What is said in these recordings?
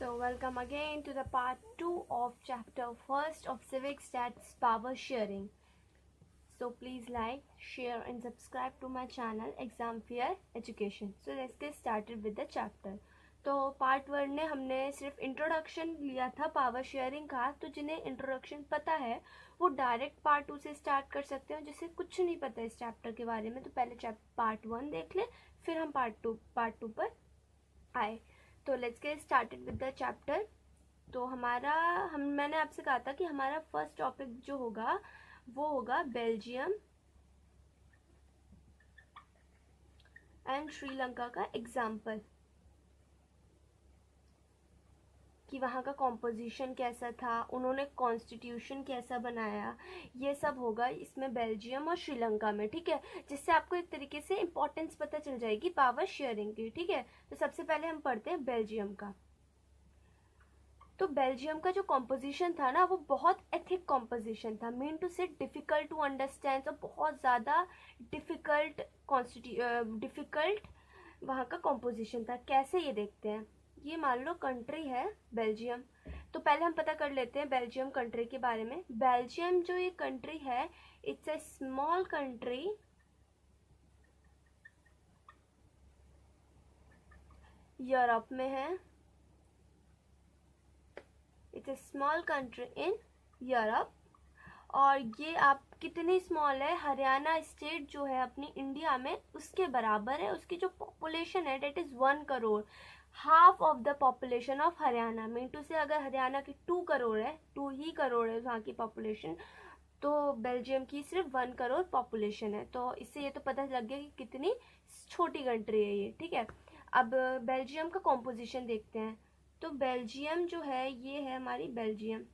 So welcome again to the part 2 of chapter 1st of civics, that's power sharing. So please like, share and subscribe to my channel Exam Fear Education. So let's get started with the chapter. तो part 1 में हमने सिर्फ introduction लिया था power sharing का, तो जिन्हें introduction पता है वो डायरेक्ट पार्ट 2 से स्टार्ट कर सकते हैं, जिसे कुछ नहीं पता इस चैप्टर के बारे में तो पहले पार्ट 1 देख ले, फिर हम पार्ट 2 पर आए. तो let's get started with the chapter. तो मैंने आपसे कहा था कि हमारा फर्स्ट टॉपिक जो होगा वो होगा बेल्जियम एंड श्रीलंका का एग्जाम्पल, कि वहाँ का कॉम्पोजिशन कैसा था, उन्होंने कॉन्स्टिट्यूशन कैसा बनाया, ये सब होगा इसमें बेल्जियम और श्रीलंका में. ठीक है, जिससे आपको एक तरीके से इम्पोर्टेंस पता चल जाएगी पावर शेयरिंग की. ठीक है, तो सबसे पहले हम पढ़ते हैं बेल्जियम का. तो बेल्जियम का जो कॉम्पोजिशन था ना वो बहुत एथिक कॉम्पोजिशन था, मीन टू से डिफिकल्ट टू अंडरस्टैंड, तो बहुत ज़्यादा डिफिकल्ट वहाँ का कॉम्पोजिशन था. कैसे ये देखते हैं. ये मान लो कंट्री है बेल्जियम, तो पहले हम पता कर लेते हैं बेल्जियम कंट्री के बारे में. बेल्जियम जो ये कंट्री है, it's a small country Europe में है. It's a small country in Europe. और ये आप कितनी स्मॉल है, हरियाणा स्टेट जो है अपनी इंडिया में उसके बराबर है. उसकी जो पॉपुलेशन है that is 1 crore, half of the population of Haryana. Mean to say अगर हरियाणा की 2 करोड़ है, 2 ही करोड़ है वहाँ की पॉपुलेशन, तो बेल्जियम की सिर्फ 1 करोड़ पॉपुलेशन है. तो इससे ये तो पता लग गया कि कितनी छोटी कंट्री है ये. ठीक है, अब बेल्जियम का कॉम्पोजिशन देखते हैं. तो बेल्जियम जो है ये है हमारी बेल्जियम.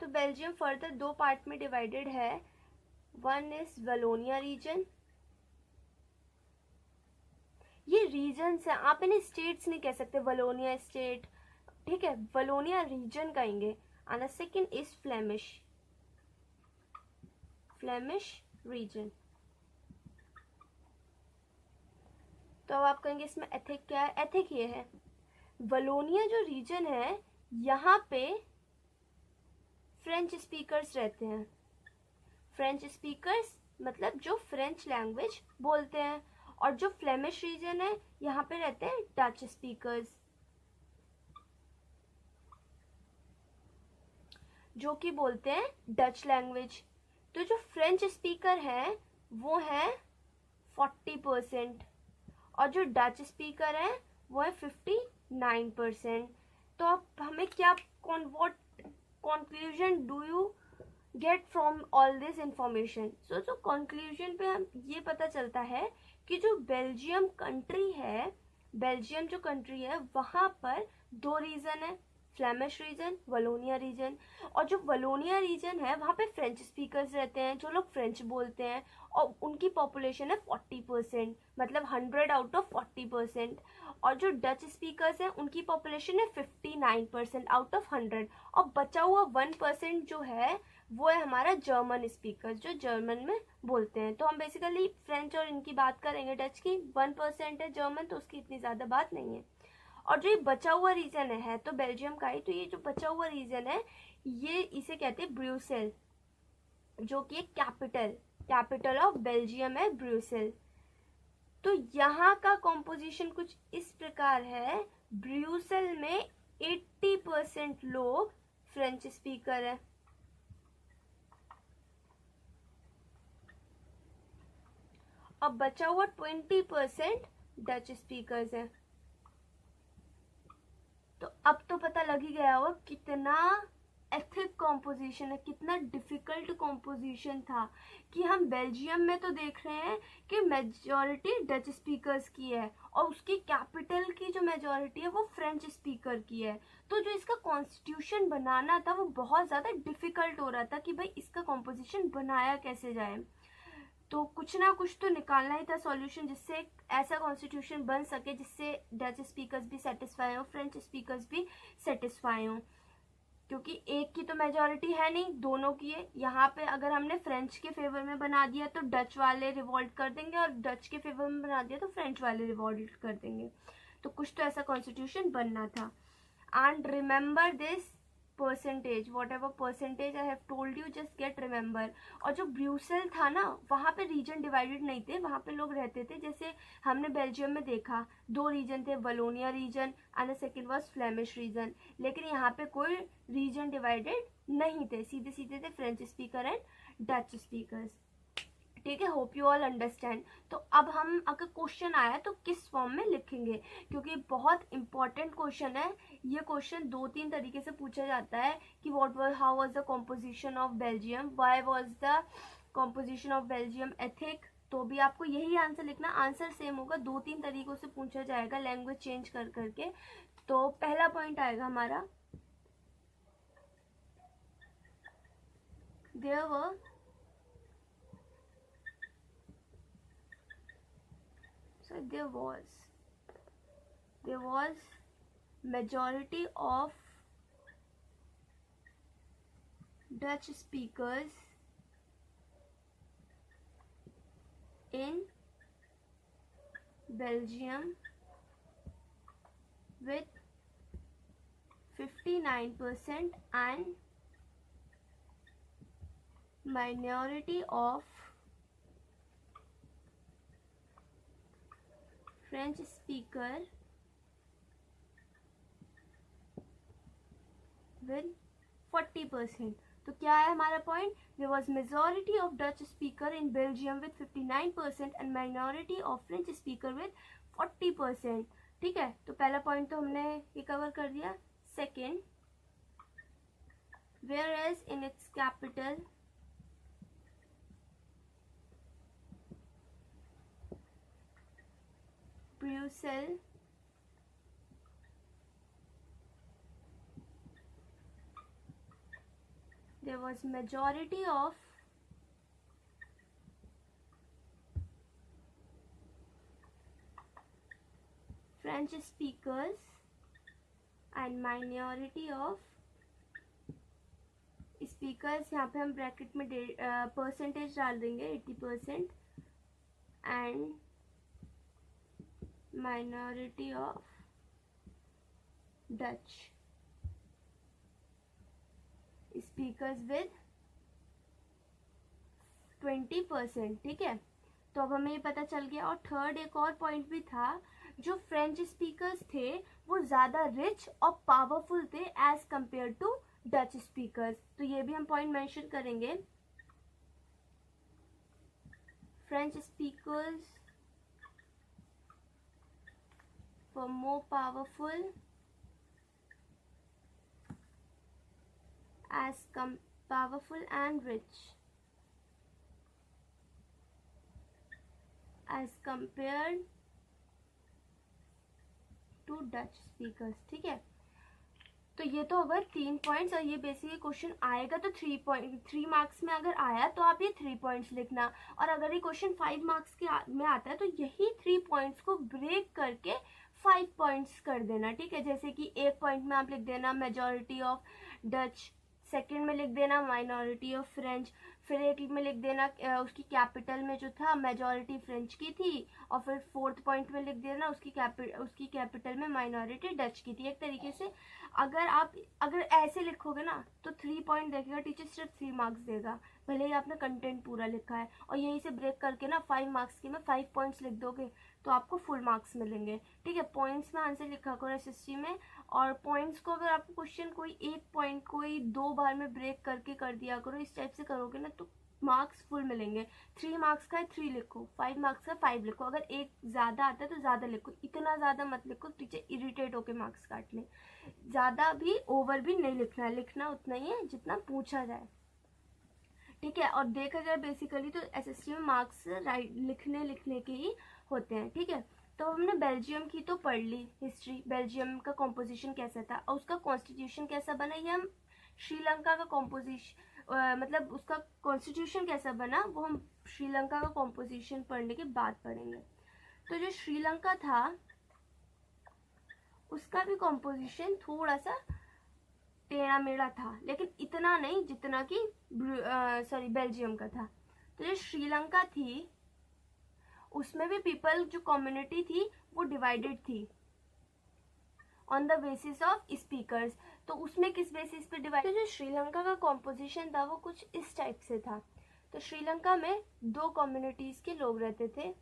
तो बेल्जियम फर्दर 2 पार्ट में डिवाइडेड है. One is Wallonia region. ये रीजन्स है, आप इन्हें स्टेट्स नहीं कह सकते, वलोनिया स्टेट. ठीक है, वलोनिया रीजन कहेंगे. And second is Flemish region. तो अब आप कहेंगे इसमें एथिक क्या है. एथिक ये है, वलोनिया जो रीजन है यहाँ पे फ्रेंच स्पीकर्स रहते हैं. फ्रेंच स्पीकर्स मतलब जो फ्रेंच लैंग्वेज बोलते हैं. और जो फ्लेमिश रीजन है यहाँ पे रहते हैं डच स्पीकर्स, जो कि बोलते हैं डच लैंग्वेज. तो जो फ्रेंच स्पीकर है वो है 40% और जो डच स्पीकर है वो है 59%. तो अब हमें क्या what conclusion do you get from all this information. So conclusion पे हम ये पता चलता है कि जो बेल्जियम जो कंट्री है वहाँ पर 2 रीजन है, फ्लेमिश रीजन, वलोनिया रीजन. और जो वलोनिया रीजन है वहाँ पे फ्रेंच स्पीकर्स रहते हैं जो लोग फ्रेंच बोलते हैं, और उनकी पॉपुलेशन है 40%, मतलब 100 आउट ऑफ 40%. और जो डच स्पीकर्स हैं उनकी पॉपुलेशन है 59% आउट ऑफ 100. और बचा हुआ 1% जो है वो है हमारा जर्मन स्पीकर, जो जर्मन में बोलते हैं. तो हम बेसिकली फ्रेंच और इनकी बात करेंगे. डच की 1% है जर्मन, तो उसकी इतनी ज़्यादा बात नहीं है. और जो ये बचा हुआ रीजन है तो बेल्जियम का ही, तो ये जो बचा हुआ रीजन है ये इसे कहते हैं ब्रुसेल, जो कि एक कैपिटल ऑफ बेल्जियम है ब्रुसेल. तो यहाँ का कॉम्पोजिशन कुछ इस प्रकार है. ब्रुसेल में 80% लोग फ्रेंच स्पीकर है, अब बचा हुआ 20% डच स्पीकर्स है. तो अब तो पता लग ही गया होगा कितना एथिक कॉम्पोजिशन है, कितना डिफिकल्ट कॉम्पोजिशन था. कि हम बेल्जियम में तो देख रहे हैं कि मेजॉरिटी डच स्पीकर्स की है और उसकी कैपिटल की जो मेजॉरिटी है वो फ्रेंच स्पीकर की है. तो जो इसका कॉन्स्टिट्यूशन बनाना था वो बहुत ज़्यादा डिफिकल्ट हो रहा था कि भाई इसका कॉम्पोजिशन बनाया कैसे जाए. तो कुछ ना कुछ तो निकालना ही था सॉल्यूशन, जिससे एक ऐसा कॉन्स्टिट्यूशन बन सके जिससे डच स्पीकर्स भी सेटिस्फाई हो, फ्रेंच स्पीकर्स भी सेटिस्फाई हो. क्योंकि एक की तो मेजॉरिटी है नहीं, दोनों की है. यहाँ पे अगर हमने फ्रेंच के फेवर में बना दिया तो डच वाले रिवॉल्ट कर देंगे, और डच के फेवर में बना दिया तो फ्रेंच वाले रिवॉल्ट कर देंगे. तो कुछ तो ऐसा कॉन्स्टिट्यूशन बनना था. And remember this percentage, what ever percentage I have told you, just get remember. और जो ब्रूसेल था ना, वहाँ पे रीजन डिवाइडेड नहीं थे, वहाँ पे लोग रहते थे. जैसे हमने बेल्जियम में देखा 2 रीजन थे, Wallonia region and the second was Flemish region. लेकिन यहाँ पे कोई रीजन डिवाइडेड नहीं थे, सीधे सीधे थे French speaker and Dutch speakers. ठीक है, होप यू ऑल अंडरस्टैंड. तो अब हम अगर क्वेश्चन आया तो किस फॉर्म में लिखेंगे, क्योंकि बहुत इंपॉर्टेंट क्वेश्चन है. ये क्वेश्चन 2-3 तरीके से पूछा जाता है कि how was the composition of Belgium, why was the composition of Belgium ethic. तो भी आपको यही आंसर लिखना, आंसर सेम होगा, 2-3 तरीकों से पूछा जाएगा लैंग्वेज चेंज कर करके. तो पहला पॉइंट आएगा हमारा, there was majority of Dutch speakers in Belgium with 59% and minority of French speaker with 40%. तो क्या है हमारा point, there was majority of Dutch speaker in Belgium with 59% and minority of French speaker with 40%. ठीक है, तो पहला point तो हमने ये कवर कर दिया. Second, whereas in its capital Brussels there was majority of French speakers and minority of speakers. यहाँ पे हम ब्रैकेट में परसेंटेज डाल देंगे 80% and minority of Dutch speakers with 20%. ठीक है, तो अब हमें ये पता चल गया. और थर्ड एक और पॉइंट भी था, जो फ्रेंच स्पीकर्स थे वो ज़्यादा रिच और पावरफुल थे as compare to Dutch speakers. तो ये भी हम पॉइंट मेंशन करेंगे. French speakers were more powerful powerful and rich as compared to Dutch speakers. ठीक है, तो ये तो होगा 3 पॉइंट्स. और ये बेसिकली क्वेश्चन आएगा तो 3 मार्क्स में अगर आया तो आप ये 3 पॉइंट्स लिखना. और अगर ये क्वेश्चन 5 मार्क्स के में आता है तो यही 3 पॉइंट्स को ब्रेक करके 5 पॉइंट्स कर देना. ठीक है, जैसे कि एक पॉइंट में आप लिख देना मेजॉरिटी ऑफ डच, सेकेंड में लिख देना माइनॉरिटी ऑफ फ्रेंच, फिर एक में लिख देना उसकी कैपिटल में जो था मेजॉरिटी फ्रेंच की थी, और फिर फोर्थ पॉइंट में लिख देना उसकी कैपिटल में माइनॉरिटी डच की थी. एक तरीके से अगर ऐसे लिखोगे ना तो 3 पॉइंट देखेगा टीचर, सिर्फ 3 मार्क्स देगा, भले ही आपने कंटेंट पूरा लिखा है. और यहीं से ब्रेक करके ना 5 मार्क्स के में 5 पॉइंट्स लिख दोगे तो आपको फुल मार्क्स मिलेंगे. ठीक है, पॉइंट्स में आंसर लिखा करो एसएसटी में. और पॉइंट्स को अगर आपको क्वेश्चन कोई एक पॉइंट कोई 2 बार में ब्रेक करके कर दिया करो, इस टाइप से करोगे ना तो मार्क्स फुल मिलेंगे. 3 मार्क्स का है 3 लिखो, 5 मार्क्स का 5 लिखो. अगर एक ज़्यादा आता है तो ज़्यादा लिखो, इतना ज़्यादा मत लिखो टीचर इरिटेट होके मार्क्स काट ले. ज़्यादा भी ओवर भी नहीं लिखना है, लिखना उतना ही है जितना पूछा जाए. ठीक है, और देखा जाए बेसिकली तो एसएसटी में मार्क्स लिखने के ही होते हैं. ठीक है, तो हमने बेल्जियम की तो पढ़ ली हिस्ट्री, बेल्जियम का कॉम्पोजिशन कैसा था और उसका कॉन्स्टिट्यूशन कैसा बना. ये हम श्रीलंका का कॉम्पोजिशन मतलब उसका कॉन्स्टिट्यूशन कैसा बना वो हम श्रीलंका का कॉम्पोजिशन पढ़ने के बाद पढ़ेंगे. तो जो श्रीलंका था उसका भी कॉम्पोजिशन थोड़ा सा टेढ़ा मेढ़ा था, लेकिन इतना नहीं जितना कि बेल्जियम का था. तो जो श्रीलंका थी उसमें भी पीपल जो कम्युनिटी थी वो डिवाइडेड थी. On the basis of speakers. तो उसमें किस बेसिस पे डिवाइड, तो जो श्रीलंका का कॉम्पोजिशन था वो कुछ इस टाइप से था। तो श्रीलंका में 2 कम्युनिटीज के लोग रहते थे।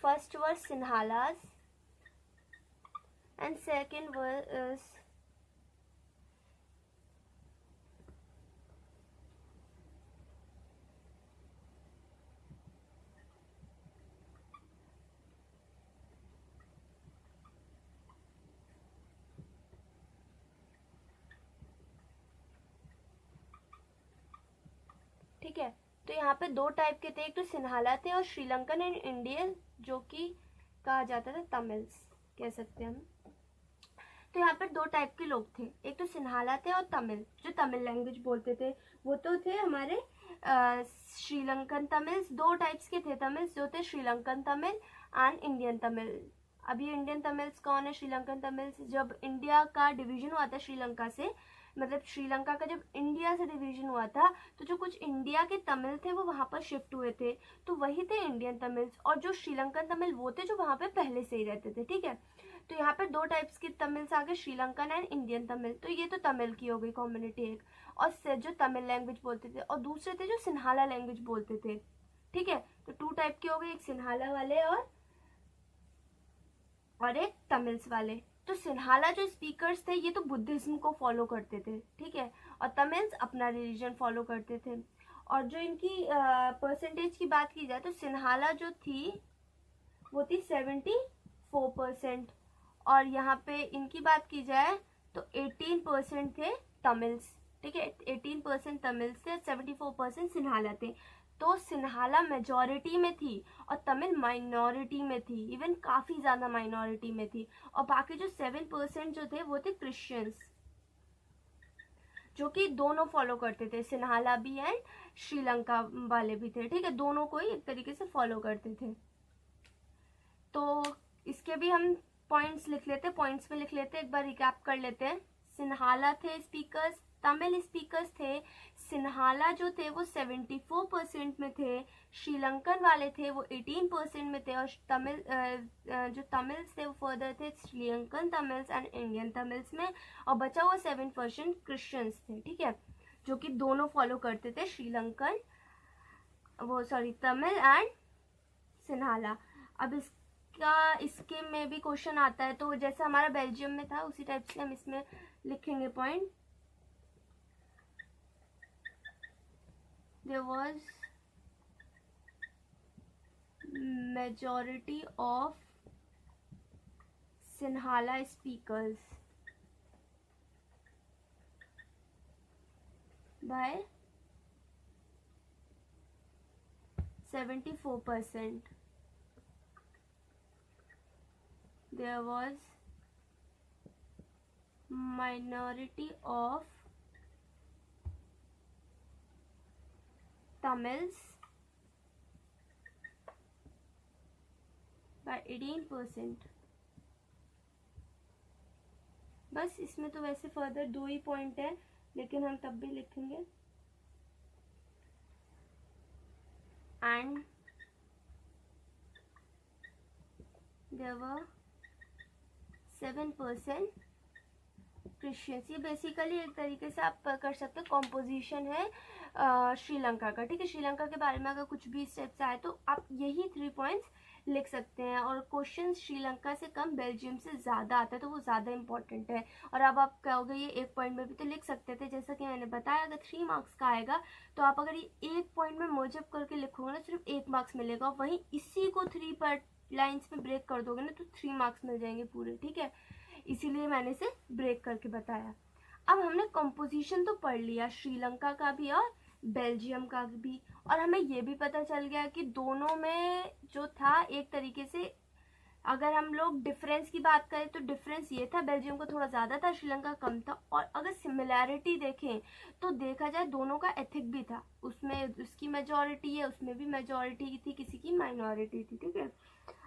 First were Sinhalas and second were ठीक है। तो यहाँ पे 2 टाइप के थे, एक तो सिन्हाला थे और श्रीलंकन एंड इंडियन, जो कि कहा जाता था तमिल्स कह सकते हैं हम। तो यहाँ पर 2 टाइप के लोग थे, एक तो सिन्हाला थे और तमिल, जो तमिल लैंग्वेज बोलते थे। वो तो थे हमारे श्रीलंकन तमिल्स। 2 टाइप्स के थे तमिल्स, जो थे श्रीलंकन तमिल एंड इंडियन तमिल। अब ये इंडियन तमिल्स कौन है? श्रीलंकन तमिल्स। जब इंडिया का डिवीजन हुआ था श्रीलंका से, मतलब श्रीलंका का जब इंडिया से डिवीजन हुआ था, तो जो कुछ इंडिया के तमिल थे वो वहाँ पर शिफ्ट हुए थे, तो वही थे इंडियन तमिल्स। और जो श्रीलंकन तमिल वो थे जो वहाँ पे पहले से ही रहते थे। ठीक है, तो यहाँ पे 2 टाइप्स की तमिल्स आ गए, श्रीलंकन एंड इंडियन तमिल। तो ये तो तमिल की हो गई कम्युनिटी एक, और जो तमिल लैंग्वेज बोलते थे, और दूसरे थे जो सिन्हाला लैंग्वेज बोलते थे। ठीक है, तो 2 टाइप के हो गए, एक सिन्हाला वाले और एक तमिल्स वाले। तो सिन्हाला जो स्पीकर्स थे ये तो बुद्धिज्म को फॉलो करते थे, ठीक है, और तमिल्स अपना रिलीजन फॉलो करते थे। और जो इनकी परसेंटेज की बात की जाए तो सिन्हाला जो थी वो थी 74%, और यहाँ पे इनकी बात की जाए तो 18% थे तमिल्स। ठीक है, 18% तमिल्स थे, 74% सिन्हाला थे। तो सिन्हाला मेजॉरिटी में थी और तमिल माइनॉरिटी में थी, इवन काफ़ी ज़्यादा माइनॉरिटी में थी। और बाकी जो 7% जो थे वो थे क्रिश्चियंस, जो कि दोनों फॉलो करते थे, सिन्हाला भी एंड श्रीलंका वाले भी थे। ठीक है, दोनों को ही एक तरीके से फॉलो करते थे। तो इसके भी हम पॉइंट्स लिख लेते, पॉइंट्स में लिख लेते, एक बार रिकैप कर लेते हैं। सिन्हाला थे स्पीकर्स, तमिल स्पीकर्स थे। सिन्हाला जो थे वो 74% में थे, श्रीलंकन वाले थे वो 18% में थे, और तमिल जो तमिल्स थे वो फर्दर थे Sri Lankan Tamils and Indian Tamils में, और बचा हुआ 7% क्रिश्चियंस थे। ठीक है, जो कि दोनों फॉलो करते थे, श्रीलंकन तमिल एंड सिन्हाला। अब इसके में भी क्वेश्चन आता है, तो जैसे हमारा बेल्जियम में था उसी टाइप से हम इसमें लिखेंगे point. There was majority of Sinhala speakers by 74%. There was minority of Tamils by 18%. बस इसमें तो वैसे फर्दर 2 ही पॉइंट है, लेकिन हम तब भी लिखेंगे। And there were 7% Christians. ये बेसिकली एक तरीके से आप कर सकते हैं, कॉम्पोजिशन है श्रीलंका का। ठीक है, श्रीलंका के बारे में अगर कुछ भी स्टेप्स आए तो आप यही 3 पॉइंट्स लिख सकते हैं। और क्वेश्चन श्रीलंका से कम बेल्जियम से ज़्यादा आता है, तो वो ज़्यादा इंपॉर्टेंट है। और अब आप कहोगे ये 1 पॉइंट में भी तो लिख सकते थे, जैसा कि मैंने बताया, अगर 3 मार्क्स का आएगा तो आप अगर ये 1 पॉइंट में मर्जअप करके लिखोगे ना, सिर्फ 1 मार्क्स मिलेगा। वहीं इसी को 3 पार्ट लाइन्स में ब्रेक कर दोगे ना तो 3 मार्क्स मिल जाएंगे पूरे। ठीक है, इसीलिए मैंने इसे ब्रेक करके बताया। अब हमने कंपोजिशन तो पढ़ लिया, श्रीलंका का भी और बेल्जियम का भी, और हमें ये भी पता चल गया कि दोनों में जो था एक तरीके से, अगर हम लोग डिफरेंस की बात करें तो डिफरेंस ये था, बेल्जियम को थोड़ा ज़्यादा था, श्रीलंका कम था। और अगर सिमिलैरिटी देखें तो देखा जाए दोनों का एथिक भी था, उसमें उसकी मेजॉरिटी है, उसमें भी मेजॉरिटी थी, किसी की माइनॉरिटी थी। ठीक है,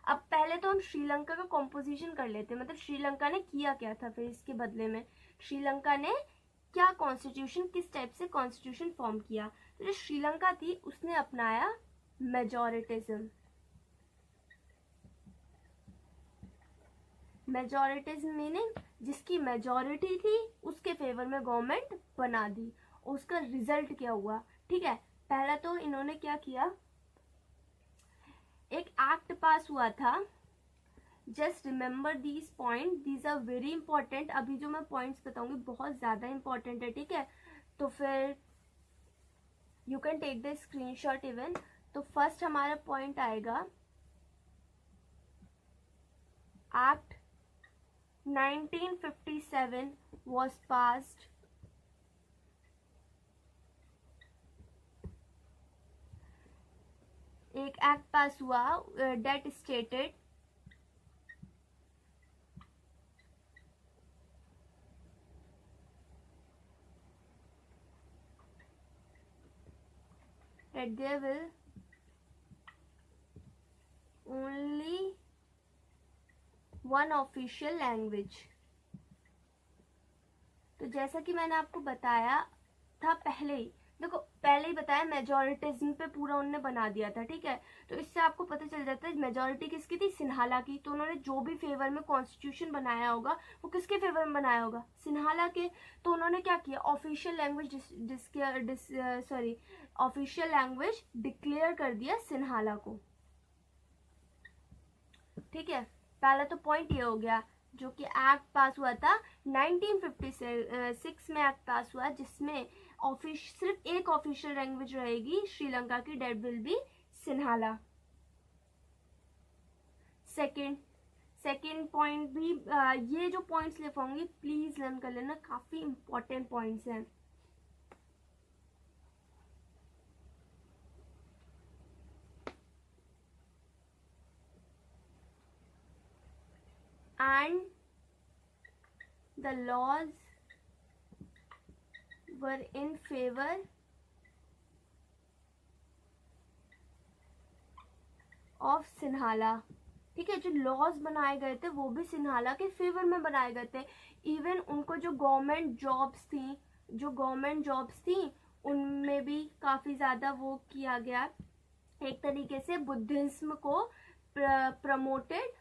अब पहले तो हम श्रीलंका का कॉम्पोजिशन कर लेते हैं, मतलब श्रीलंका ने किया क्या था फिर इसके बदले में। श्रीलंका ने क्या कॉन्स्टिट्यूशन, किस टाइप से कॉन्स्टिट्यूशन फॉर्म किया? तो जो श्रीलंका थी उसने अपनाया मेजोरिटिज्म। मेजोरिटिज्म मीनिंग जिसकी मेजोरिटी थी उसके फेवर में गवर्नमेंट बना दी। उसका रिजल्ट क्या हुआ? ठीक है, पहला तो इन्होंने क्या किया, एक एक्ट पास हुआ था। Just remember these point, these are very important. अभी जो मैं पॉइंट्स बताऊंगी बहुत ज्यादा इंपॉर्टेंट है, ठीक है? तो फिर you can take the screenshot even. तो फर्स्ट हमारा पॉइंट आएगा एक्ट 1957 was passed एक एक्ट पास हुआ that stated that there will only one official language। तो जैसा कि मैंने आपको बताया था पहले ही, देखो पहले ही बताया मेजोरिटिज्म पे पूरा उन्होंने बना दिया था, ठीक है? तो इससे आपको पता चल जाता है मेजोरिटी किसकी थी, सिन्हाला की। तो उन्होंने जो भी फेवर में कॉन्स्टिट्यूशन बनाया होगा वो किसके फेवर में बनाया होगा, सिन्हाला के। तो उन्होंने क्या किया, official language official language declare कर दिया सिन्हाला को, ठीक है? पहला तो पॉइंट ये हो गया, जो कि एक्ट पास हुआ था 1956 में एक्ट पास हुआ, जिसमें सिर्फ एक ऑफिशियल लैंग्वेज रहेगी श्रीलंका की, date will be Sinhala. Second point भी ये जो पॉइंट्स लिखवाऊंगी प्लीज लर्न कर लेना, काफी इंपॉर्टेंट पॉइंट्स हैं। And the laws were in favor of Sinhala, ठीक है? जो लॉज बनाए गए थे वो भी सिन्हाला के फेवर में बनाए गए थे। इवन उनको जो गवर्नमेंट जॉब्स थी उनमें भी काफी ज्यादा वो किया गया, एक तरीके से बुद्धिज्म को प्रमोटेड।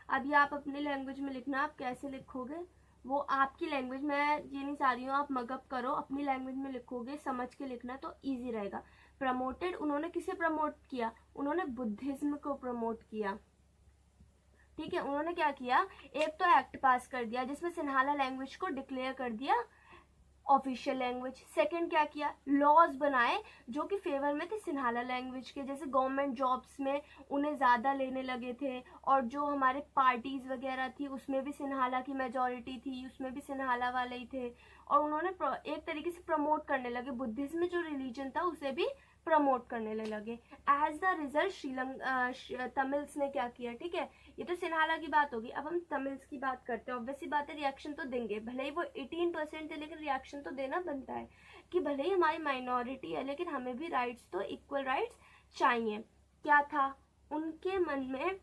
अभी आप अपनी लैंग्वेज में लिखना, आप कैसे लिखोगे वो आपकी लैंग्वेज में, ये नहीं चाह रही हूँ आप मगअप करो, अपनी लैंग्वेज में लिखोगे, समझ के लिखना तो इजी रहेगा। प्रमोटेड, उन्होंने किसे प्रमोट किया, उन्होंने बुद्धिज्म को प्रमोट किया, ठीक है? उन्होंने क्या किया, एक तो एक्ट पास कर दिया जिसमें सिन्हाला लैंग्वेज को डिक्लेयर कर दिया ऑफिशियल लैंग्वेज। सेकंड क्या किया, लॉज बनाए जो कि फेवर में थे सिन्हाला लैंग्वेज के, जैसे गवर्नमेंट जॉब्स में उन्हें ज़्यादा लेने लगे थे, और जो हमारे पार्टीज वगैरह थी उसमें भी सिन्हाला की मेजॉरिटी थी, उसमें भी सिन्हाला वाले ही थे। और उन्होंने एक तरीके से प्रमोट करने लगे, बुद्धिज्म जो रिलीजन था उसे भी प्रमोट करने लगे। As the result Sri Lanka Tamils ने क्या किया, ठीक है? ये तो सिन्हाला की बात होगी, अब हम तमिल्स की बात करते हैं। ऑब्वियसली बात है, रिएक्शन तो देंगे, भले ही वो 18% है लेकिन रिएक्शन तो देना बनता है कि भले ही हमारी माइनॉरिटी है लेकिन हमें भी राइट्स, तो इक्वल राइट्स चाहिए। क्या था उनके मन में,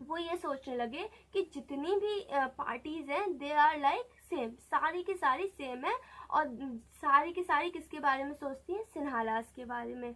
वो ये सोचने लगे कि जितनी भी पार्टीज हैं दे आर लाइक सेम, सारी की सारी सेम है, और सारी की सारी किसके बारे में सोचती हैं, सिन्हालास के बारे में।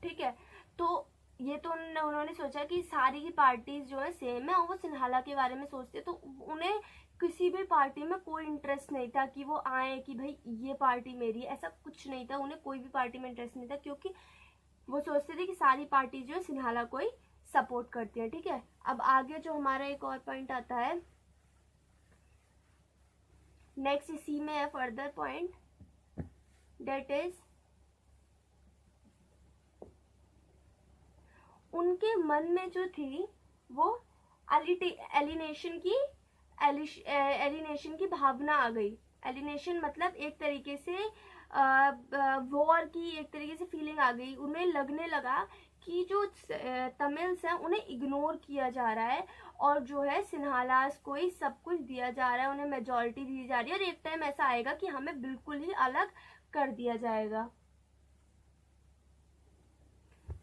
ठीक है, तो ये तो उन्होंने सोचा कि सारी की पार्टीज जो है सेम है और वो सिन्हाला के बारे में सोचते, तो उन्हें किसी भी पार्टी में कोई इंटरेस्ट नहीं था कि वो आए कि भाई ये पार्टी मेरी, ऐसा कुछ नहीं था। उन्हें कोई भी पार्टी में इंटरेस्ट नहीं था क्योंकि वो सोचते थे कि सारी पार्टी जो है सिन्हाला को ही सपोर्ट करती है, ठीक है? अब आगे जो हमारा एक और पॉइंट आता है, नेक्स्ट इसी में है फर्दर पॉइंट, डेट इज उनके मन में जो थी वो एलिनेशन की भावना आ गई। एलिनेशन मतलब एक तरीके से वॉर की एक तरीके से फीलिंग आ गई। उन्हें लगने लगा कि जो तमिल्स हैं उन्हें इग्नोर किया जा रहा है, और जो है सिन्हालास को ही सब कुछ दिया जा रहा है, उन्हें मेजॉरिटी दी जा रही है, और एक टाइम ऐसा आएगा कि हमें बिल्कुल ही अलग कर दिया जाएगा.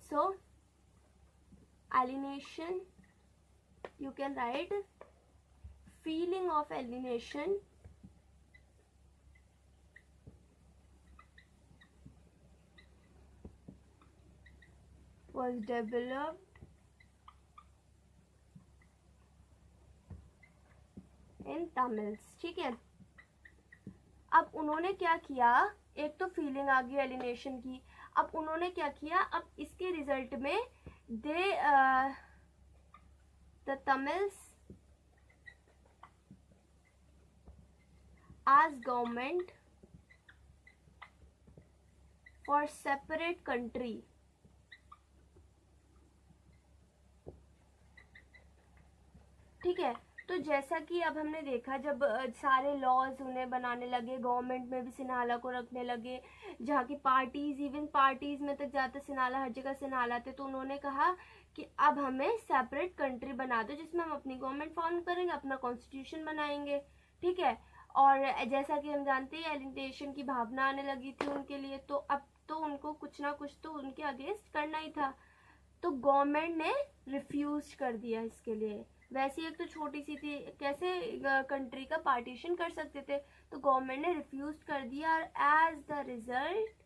So alienation, you can write feeling of alienation was developed in Tamils. ठीक है. अब उन्होंने क्या किया, एक तो फीलिंग आ गई एलिनेशन की, अब उन्होंने क्या किया, अब इसके रिजल्ट में they the Tamils asked government for separate country. ठीक है. तो जैसा कि अब हमने देखा, जब सारे लॉज उन्हें बनाने लगे, गवर्नमेंट में भी सिन्हाला को रखने लगे, जहाँ की पार्टीज, इवन पार्टीज में तक जाते सिन्हाला, हर जगह सिन्हाला थे, तो उन्होंने कहा कि अब हमें सेपरेट कंट्री बना दो जिसमें हम अपनी गवर्नमेंट फॉर्म करेंगे, अपना कॉन्स्टिट्यूशन बनाएंगे. ठीक है. और जैसा कि हम जानते हैं एलिनेशन की भावना आने लगी थी उनके लिए, तो अब तो उनको कुछ ना कुछ तो उनके अगेंस्ट करना ही था, तो गवर्नमेंट ने रिफ्यूज कर दिया इसके लिए. वैसे एक तो छोटी सी थी, कैसे कंट्री का पार्टीशन कर सकते थे, तो गवर्नमेंट ने रिफ्यूज कर दिया. As the result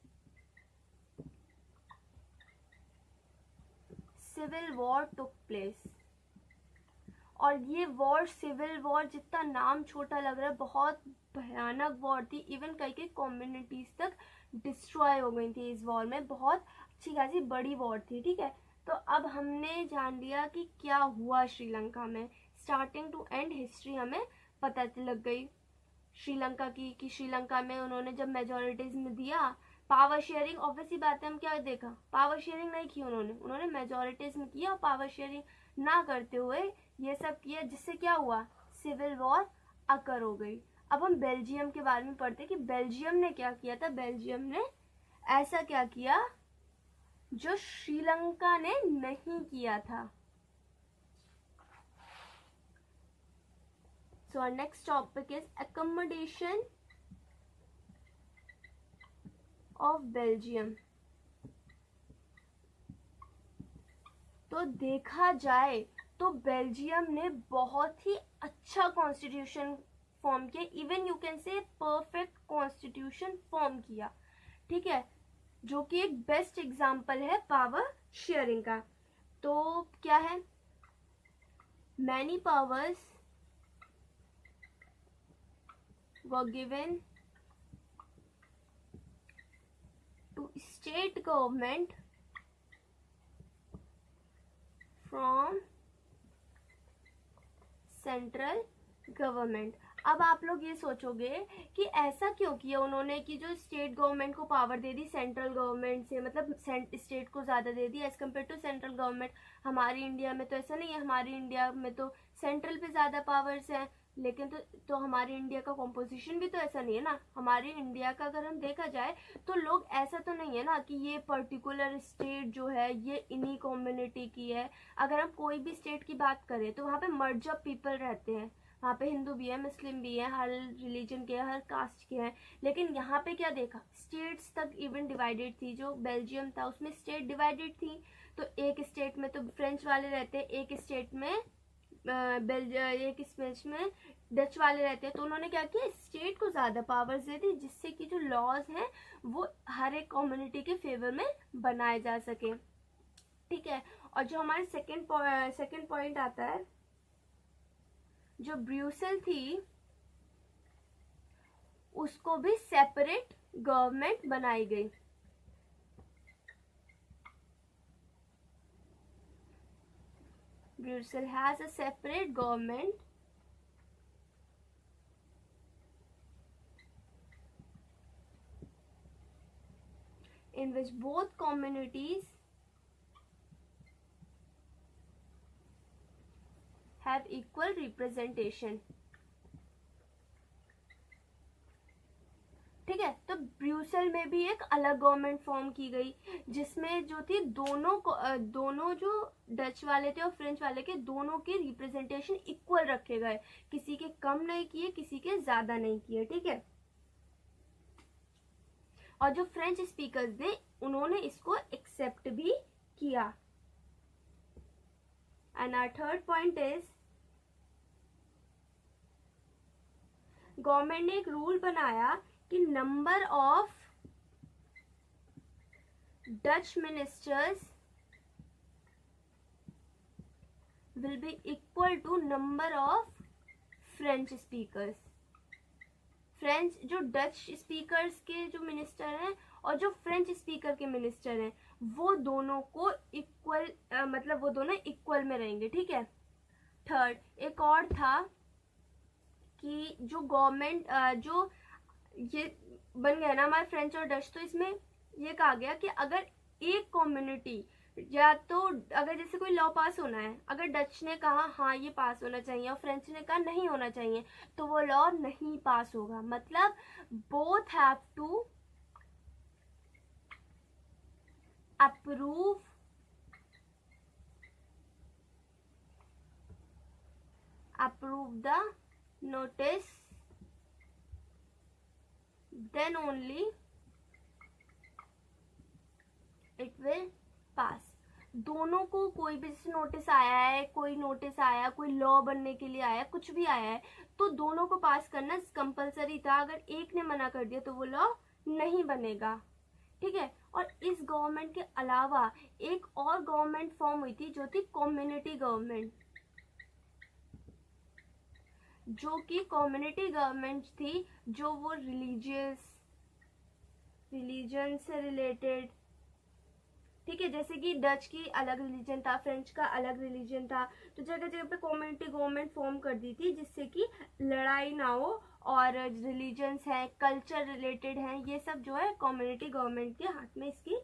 civil war took place. और ये वॉर, सिविल वॉर, जितना नाम छोटा लग रहा है, बहुत भयानक वॉर थी. इवन कई कम्युनिटीज तक डिस्ट्रॉय हो गई थी इस वॉर में. बहुत अच्छी खासी बड़ी वॉर थी. ठीक है. तो अब हमने जान लिया कि क्या हुआ श्रीलंका में, स्टार्टिंग टू एंड हिस्ट्री हमें पता लग गई श्रीलंका की, कि श्रीलंका में उन्होंने जब मेजॉरिटीज में दिया, पावर शेयरिंग, ऑब्वियसली बात है, हम क्या देखा, पावर शेयरिंग नहीं की उन्होंने मेजॉरिटीज में किया, पावर शेयरिंग ना करते हुए ये सब किया, जिससे क्या हुआ, सिविल वॉर अकर हो गई. अब हम बेल्जियम के बारे में पढ़ते कि बेल्जियम ने क्या किया था. बेल्जियम ने ऐसा क्या किया जो श्रीलंका ने नहीं किया था. So our next topic is accommodation of Belgium. तो देखा जाए तो बेल्जियम ने बहुत ही अच्छा कॉन्स्टिट्यूशन फॉर्म किया, even you can say perfect constitution form किया. ठीक है. जो कि एक बेस्ट एग्जाम्पल है पावर शेयरिंग का. तो क्या है, many powers were given to state government from central government. अब आप लोग ये सोचोगे कि ऐसा क्यों किया उन्होंने कि जो स्टेट गवर्नमेंट को पावर दे दी सेंट्रल गवर्नमेंट से, मतलब स्टेट को ज़्यादा दे दी as compare to central government. हमारी इंडिया में तो ऐसा नहीं है, हमारी इंडिया में तो सेंट्रल पे ज़्यादा पावर्स हैं, लेकिन तो हमारी इंडिया का कॉम्पोजिशन भी तो ऐसा नहीं है ना. हमारी इंडिया का अगर हम देखा जाए तो लोग ऐसा तो नहीं है ना कि ये पर्टिकुलर स्टेट जो है ये इन्हीं कम्युनिटी की है. अगर हम कोई भी स्टेट की बात करें तो वहाँ पे मर्ज ऑफ पीपल रहते हैं, वहाँ पे हिंदू भी है, मुस्लिम भी है, हर रिलीजन के, हर कास्ट के हैं. लेकिन यहाँ पे क्या देखा, स्टेट्स तक इवन डिवाइडेड थी. जो बेल्जियम था उसमें स्टेट डिवाइडेड थी, तो एक स्टेट में तो फ्रेंच वाले रहते हैं, एक स्टेट में एक स्पेस में डच वाले रहते हैं. तो उन्होंने क्या किया, स्टेट को ज़्यादा पावर्स दे दी, जिससे कि जो लॉज हैं वो हर एक कम्युनिटी के फेवर में बनाए जा सके. ठीक है. और जो हमारे सेकंड पॉइंट आता है, जो ब्रुसेल थी उसको भी सेपरेट गवर्नमेंट बनाई गई. Brussels has a separate government in which both communities have equal representation. ठीक है। तो ब्रुसेल में भी एक अलग गवर्नमेंट फॉर्म की गई, जिसमें जो थी दोनों जो डच वाले थे और फ्रेंच वाले के दोनों के रिप्रेजेंटेशन इक्वल रखे गए, किसी के कम नहीं किए, किसी के ज्यादा नहीं किए, ठीक है। और जो फ्रेंच स्पीकर्स थे उन्होंने इसको एक्सेप्ट भी किया। And our third point is, government ने एक रूल बनाया कि number of Dutch ministers will be equal to number of French speakers. French जो डच स्पीकर्स के जो मिनिस्टर हैं और जो फ्रेंच स्पीकर के मिनिस्टर हैं वो दोनों को इक्वल मतलब वो दोनों इक्वल में रहेंगे, ठीक है। थर्ड, एक और था कि जो गवर्नमेंट जो ये बन गया ना हमारे फ्रेंच और डच, तो इसमें ये कहा गया कि अगर एक कम्युनिटी या तो अगर जैसे कोई लॉ पास होना है, अगर डच ने कहा हाँ ये पास होना चाहिए और फ्रेंच ने कहा नहीं होना चाहिए, तो वो लॉ नहीं पास होगा। मतलब both have to approve the notice, then only it will pass। दोनों को कोई भी नोटिस आया है, कोई नोटिस आया, कोई लॉ बनने के लिए आया, कुछ भी आया है, तो दोनों को पास करना कंपलसरी था। अगर एक ने मना कर दिया तो वो लॉ नहीं बनेगा, ठीक है। और इस गवर्नमेंट के अलावा एक और गवर्नमेंट फॉर्म हुई थी जो थी कम्युनिटी गवर्नमेंट, जो कि कम्युनिटी गवर्नमेंट थी, जो वो रिलीजन से रिलेटेड, ठीक है। जैसे कि डच की अलग रिलीजन था, फ्रेंच का अलग रिलीजन था, तो जगह जगह पे कम्युनिटी गवर्नमेंट फॉर्म कर दी थी जिससे कि लड़ाई ना हो। और रिलीजन्स हैं, कल्चर रिलेटेड हैं, ये सब जो है कम्युनिटी गवर्नमेंट के हाथ में इसकी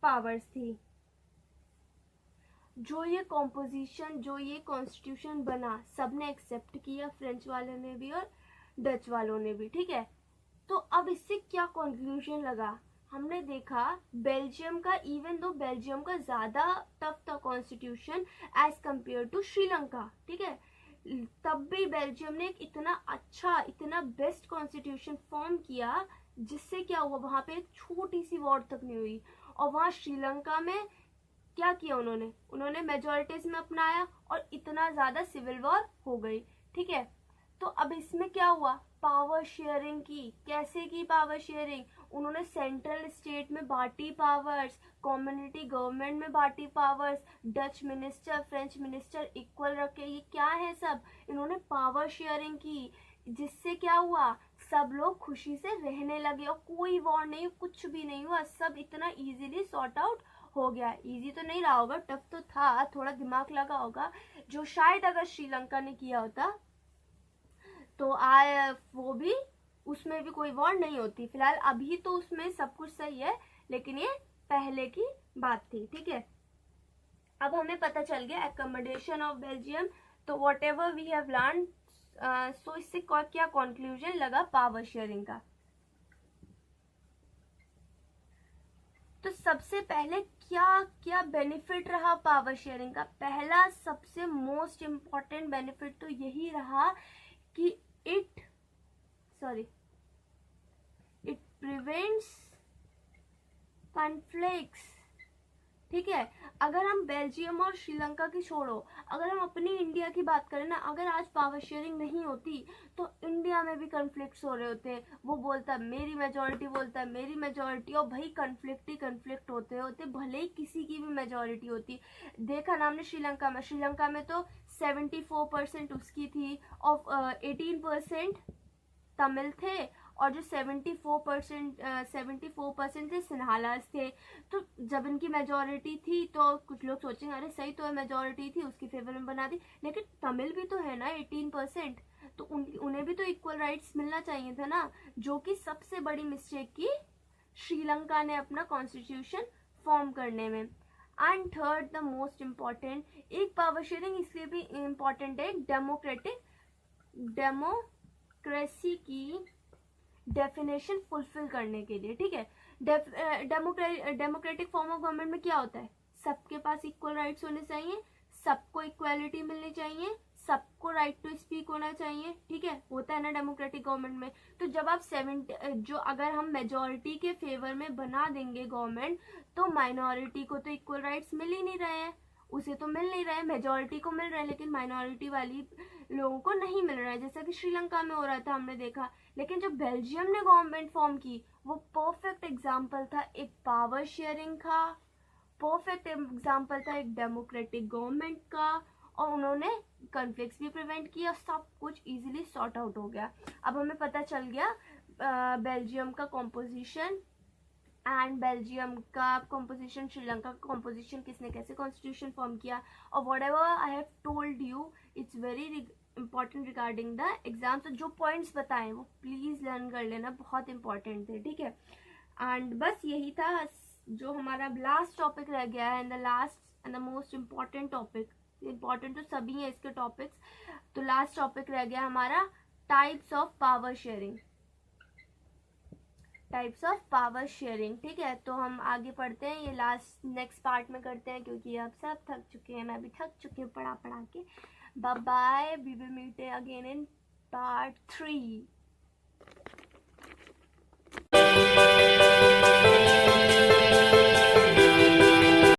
पावर्स थी। जो ये कॉम्पोजिशन, जो ये कॉन्स्टिट्यूशन बना, सबने एक्सेप्ट किया, फ्रेंच वालों ने भी और डच वालों ने भी, ठीक है। तो अब इससे क्या कंक्लूजन लगा, हमने देखा बेल्जियम का, इवन दो बेल्जियम का ज्यादा टफ था constitution as compare to Sri Lanka, ठीक है, तब भी बेल्जियम ने एक इतना अच्छा, इतना बेस्ट कॉन्स्टिट्यूशन फॉर्म किया जिससे क्या हुआ, वहां पे एक छोटी सी वॉर तक नहीं हुई। और वहां श्रीलंका में क्या किया उन्होंने मेजोरिटीज में अपनाया और इतना ज्यादा सिविल वॉर हो गई, ठीक है। तो अब इसमें क्या हुआ, पावर शेयरिंग की। कैसे की पावर शेयरिंग, उन्होंने सेंट्रल स्टेट में बांटी पावर्स, कम्युनिटी गवर्नमेंट में बांटी powers, Dutch minister French minister equal रखे, ये क्या है सब, इन्होंने पावर शेयरिंग की, जिससे क्या हुआ, सब लोग खुशी से रहने लगे और कोई वॉर नहीं, कुछ भी नहीं हुआ, सब इतना इजीली सॉर्ट आउट हो गया। इजी तो नहीं रहा होगा, टफ तो था, थोड़ा दिमाग लगा होगा, जो शायद अगर श्रीलंका ने किया होता तो वो भी, उसमें भी कोई वॉर नहीं होती। फिलहाल अभी तो उसमें सब कुछ सही है, लेकिन ये पहले की बात थी, ठीक है। अब हमें पता चल गया एकोमोडेशन ऑफ बेल्जियम। तो whatever we have learn, so इससे क्या कंक्लूजन लगा पावर शेयरिंग का। तो सबसे पहले क्या क्या बेनिफिट रहा पावर शेयरिंग का। पहला सबसे मोस्ट इम्पॉर्टेंट बेनिफिट तो यही रहा कि इट प्रिवेंट्स कॉन्फ्लिक्ट्स, ठीक है। अगर हम बेल्जियम और श्रीलंका की छोड़ो, अगर हम अपनी इंडिया की बात करें ना, अगर आज पावर शेयरिंग नहीं होती तो इंडिया में भी कन्फ्लिक्ट्स हो रहे होते हैं। वो बोलता है मेरी मेजोरिटी, बोलता है मेरी मेजोरिटी, और भाई कन्फ्लिक्ट ही कन्फ्लिक्ट होते भले ही किसी की भी मेजोरिटी होती। देखा ना हमने श्रीलंका में तो 74% उसकी थी और 18% तमिल थे, और जो 74% थे सिन्हालास थे। तो जब इनकी मेजोरिटी थी तो कुछ लोग सोचेंगे अरे सही तो है, मेजोरिटी थी उसकी फेवर में बना दी, लेकिन तमिल भी तो है ना 18%, तो उन्हें भी तो इक्वल राइट्स मिलना चाहिए था ना, जो कि सबसे बड़ी मिस्टेक की श्रीलंका ने अपना कॉन्स्टिट्यूशन फॉर्म करने में। And third the most important, एक पावर शेयरिंग इसलिए भी इम्पॉर्टेंट है, डेमोक्रेसी की डेफिनेशन फुलफिल करने के लिए, ठीक है। डेमोक्रेटिक फॉर्म ऑफ गवर्नमेंट में क्या होता है, सबके पास इक्वल राइट्स होने चाहिए, सबको इक्वालिटी मिलनी चाहिए, सबको राइट टू स्पीक होना चाहिए, ठीक है, होता है ना डेमोक्रेटिक गवर्नमेंट में। तो जब आप 70 जो अगर हम मेजोरिटी के फेवर में बना देंगे गवर्नमेंट, तो माइनॉरिटी को तो इक्वल राइट्स मिल ही नहीं रहे हैं, उसे तो मिल नहीं रहे हैं, मेजोरिटी को मिल रहे हैं लेकिन माइनॉरिटी वाली लोगों को नहीं मिल रहा है, जैसा कि श्रीलंका में हो रहा था, हमने देखा। लेकिन जो बेल्जियम ने गवर्नमेंट फॉर्म की, वो परफेक्ट एग्जाम्पल था, एक पावर शेयरिंग का परफेक्ट एग्जाम्पल था, एक डेमोक्रेटिक गवर्नमेंट का, और उन्होंने कॉन्फ्लिक्ट्स भी प्रिवेंट किया, सब कुछ इजीली सॉर्ट आउट हो गया। अब हमें पता चल गया बेल्जियम का कॉम्पोजिशन एंड बेल्जियम का कॉम्पोजिशन, श्रीलंका का कॉम्पोजिशन, किसने कैसे कॉन्स्टिट्यूशन फॉर्म किया, और what ever I have told you it's very important regarding the exam. तो जो पॉइंट्स बताए वो प्लीज लर्न कर लेना, बहुत इंपॉर्टेंट थे, ठीक है। एंड बस यही था जो हमारा लास्ट टॉपिक रह गया है, and the last and the most important topic, important तो सभी है इसके टॉपिक्स, तो लास्ट टॉपिक रह गया हमारा types of power sharing, types of power sharing, ठीक है। तो हम आगे पढ़ते हैं, ये लास्ट नेक्स्ट पार्ट में करते हैं, क्योंकि अब सब थक चुके हैं, मैं भी थक चुकी हूँ पढ़ा के। Bye bye, we will meet again in part 3।